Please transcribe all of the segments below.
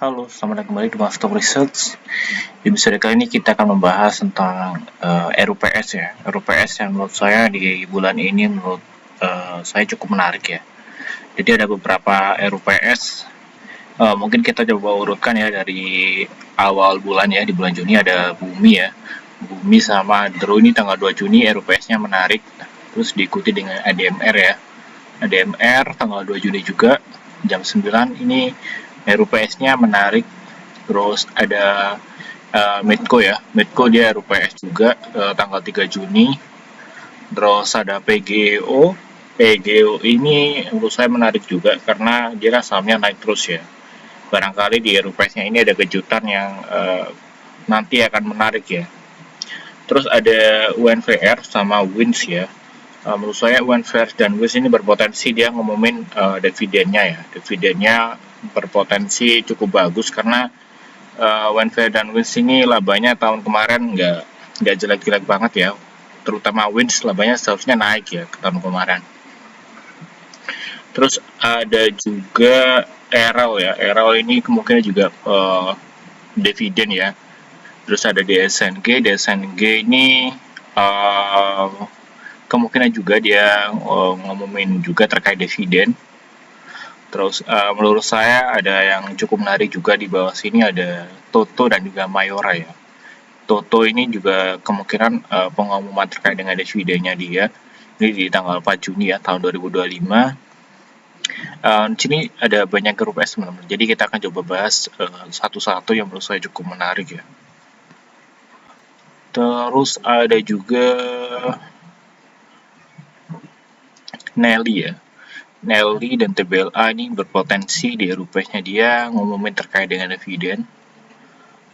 Halo, selamat datang kembali di Master Research. Di episode kali ini kita akan membahas tentang RUPS ya. RUPS yang menurut saya di bulan ini menurut saya cukup menarik ya. Jadi ada beberapa RUPS. Mungkin kita coba urutkan ya dari awal bulan ya. Di bulan Juni ada Bumi ya. Bumi sama Dro ini tanggal 2 Juni RUPS-nya menarik. Terus diikuti dengan ADMR ya. ADMR tanggal 2 Juni juga jam 9 ini RUPS-nya menarik. Terus ada Medco ya, Medco dia RUPS juga tanggal 3 Juni. Terus ada PGO. PGO ini menurut saya menarik juga karena dia kan sahamnya naik terus ya. Barangkali di RUPS-nya ini ada kejutan yang nanti akan menarik ya. Terus ada UNVR sama WINS ya. Menurut saya UNVR dan WINS ini berpotensi dia ngumumin dividennya ya. Dividennya berpotensi cukup bagus karena UNVR dan WINS ini labanya tahun kemarin nggak jelek-jelek banget ya. Terutama WINS labanya seharusnya naik ya ke tahun kemarin. Terus ada juga ERL ya. ERL ini kemungkinan juga dividen ya. Terus ada DSNG. DSNG ini kemungkinan juga dia ngumumin juga terkait dividen. Terus menurut saya ada yang cukup menarik juga di bawah sini, ada Toto dan juga Mayora ya. Toto ini juga kemungkinan pengumuman terkait dengan dividennya dia. Ini di tanggal 4 Juni ya tahun 2025. Di sini ada banyak grup S teman-teman. Jadi kita akan coba bahas satu-satu yang menurut saya cukup menarik ya. Terus ada juga Nelly ya. Nelly dan TBLA ini berpotensi di RUPS-nya dia ngumumin terkait dengan dividen.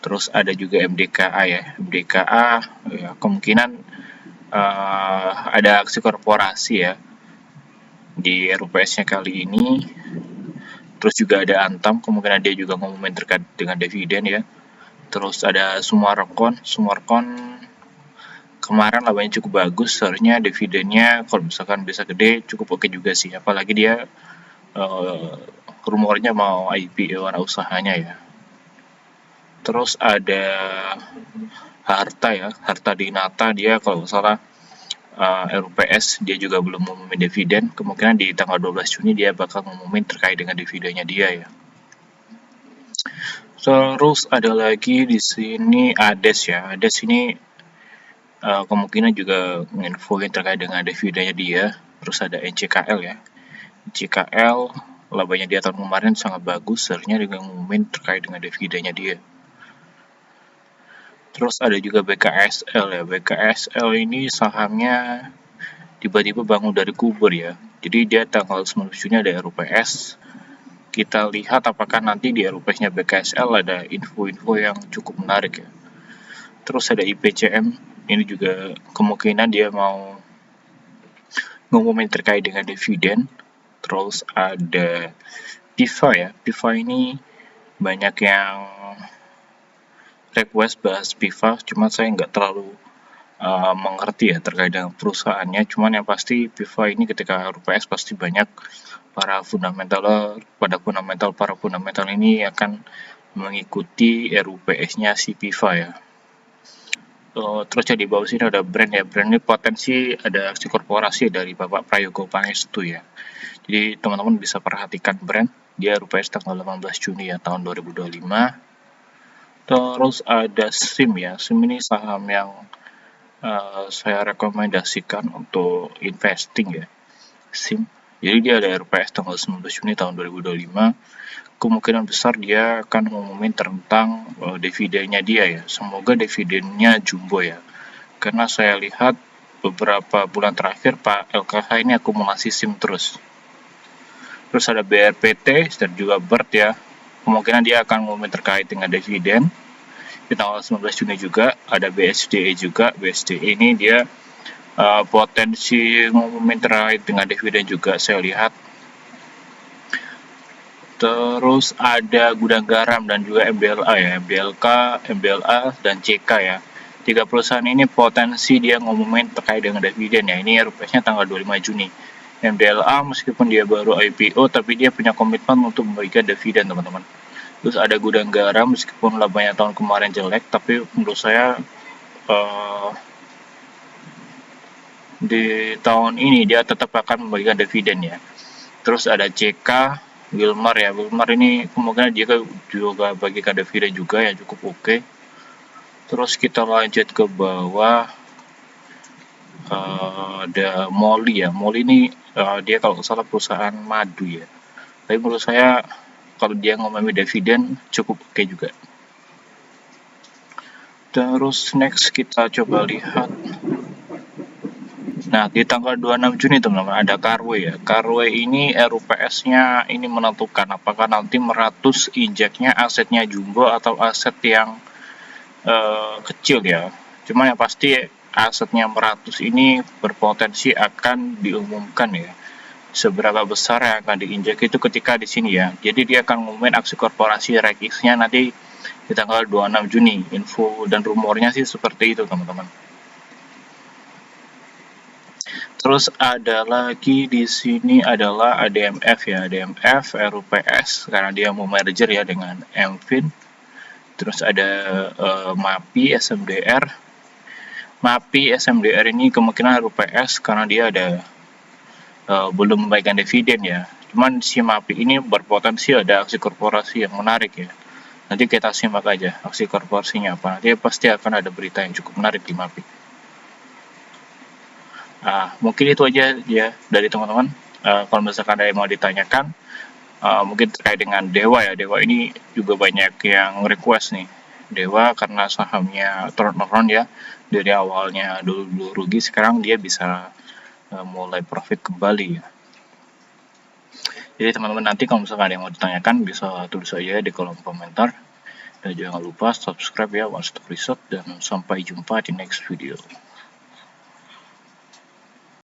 Terus ada juga MDKA ya. MDKA ya, kemungkinan ada aksi korporasi ya di RUPS-nya kali ini. Terus juga ada Antam, kemungkinan dia juga ngumumin terkait dengan dividen ya. Terus ada Sumarkon kemarin labanya cukup bagus, seharusnya dividennya kalau misalkan bisa gede cukup oke juga sih, apalagi dia rumornya mau IPO anak usahanya ya. Terus ada Harta ya, Harta Dinata, dia kalau nggak salah RUPS dia juga belum ngumumin dividen, kemungkinan di tanggal 12 Juni dia bakal ngumumin terkait dengan dividennya dia ya. Terus ada lagi di sini ADES ya. ADES ini kemungkinan juga nginfoin terkait dengan dividennya dia. Terus ada NCKL ya. NCKL labanya dia tahun kemarin sangat bagus, seharusnya juga ngumumin terkait dengan dividennya dia. Terus ada juga BKSL ya. BKSL ini sahamnya tiba-tiba bangun dari kubur ya. Jadi dia tanggal 9 Juni ada RUPS. Kita lihat apakah nanti di RUPS-nya BKSL ada info-info yang cukup menarik ya. Terus ada IPCM, ini juga kemungkinan dia mau ngumumin terkait dengan dividen. Terus ada PIVA ya. PIVA ini banyak yang request bahas PIVA, cuma saya nggak terlalu mengerti ya terkait dengan perusahaannya. Cuman yang pasti PIVA ini ketika RUPS pasti banyak para fundamental ini akan mengikuti RUPS-nya si PIVA ya. Terus di bawah sini ada brand ya. Brand ini potensi ada aksi korporasi dari Bapak Prayogo Pangestu ya. Jadi teman-teman bisa perhatikan brand dia RUPS tanggal 18 Juni ya tahun 2025. Terus ada SIM ya. SIM ini saham yang saya rekomendasikan untuk investing ya. SIM. Jadi dia ada RUPS tanggal 19 Juni tahun 2025. Kemungkinan besar dia akan mengumumin tentang dividennya dia ya. Semoga dividennya jumbo ya. Karena saya lihat beberapa bulan terakhir Pak LKH ini akumulasi SIM terus. Terus ada BRPT dan juga BERT ya. Kemungkinan dia akan mengumumin terkait dengan dividen. Di tanggal 19 Juni juga ada BSDE juga. BSDE ini dia potensi ngumumin terkait dengan dividen juga saya lihat. Terus ada Gudang Garam dan juga MBLA ya, MBLA dan CK ya. 3 perusahaan ini potensi dia ngumumin terkait dengan dividen ya. Ini RUPS-nya tanggal 25 Juni. MBLA meskipun dia baru IPO tapi dia punya komitmen untuk memberikan dividen teman-teman. Terus ada Gudang Garam, meskipun labanya tahun kemarin jelek, tapi menurut saya di tahun ini dia tetap akan memberikan dividen ya. Terus ada CK, Wilmar ya. Wilmar ini kemungkinan dia juga bagikan dividen juga ya, cukup oke. Terus kita lanjut ke bawah, ada Molly ya. Molly ini dia kalau nggak salah perusahaan madu ya. Tapi menurut saya kalau dia ngomongin dividen cukup oke juga. Terus next kita coba lihat. Nah, di tanggal 26 Juni teman-teman ada Carway ya. Carway ini RUPS-nya ini menentukan apakah nanti meratus injeknya asetnya Jumbo atau aset yang kecil ya. Cuma yang pasti asetnya meratus ini berpotensi akan diumumkan ya. Seberapa besar yang akan diinjek itu ketika di sini ya. Jadi dia akan ngumumin aksi korporasi REX-nya nanti di tanggal 26 Juni. Info dan rumornya sih seperti itu teman-teman. Terus ada lagi di sini adalah ADMF ya, ADMF RUPS karena dia mau merger ya dengan MFIN. Terus ada MAPI SMDR. MAPI SMDR ini kemungkinan RUPS karena dia ada belum memberikan dividen ya. Cuman si MAPI ini berpotensi ada aksi korporasi yang menarik ya. Nanti kita simak aja aksi korporasinya apa. Nanti pasti akan ada berita yang cukup menarik di MAPI. Mungkin itu aja ya dari teman-teman. Kalau misalkan ada yang mau ditanyakan, mungkin terkait dengan Dewa ya. Dewa ini juga banyak yang request nih. Dewa karena sahamnya turn around ya. Dari awalnya dulu rugi, sekarang dia bisa mulai profit kembali ya. Jadi teman-teman nanti kalau misalkan ada yang mau ditanyakan bisa tulis aja di kolom komentar. Dan jangan lupa subscribe ya One Stop Research, dan sampai jumpa di next video.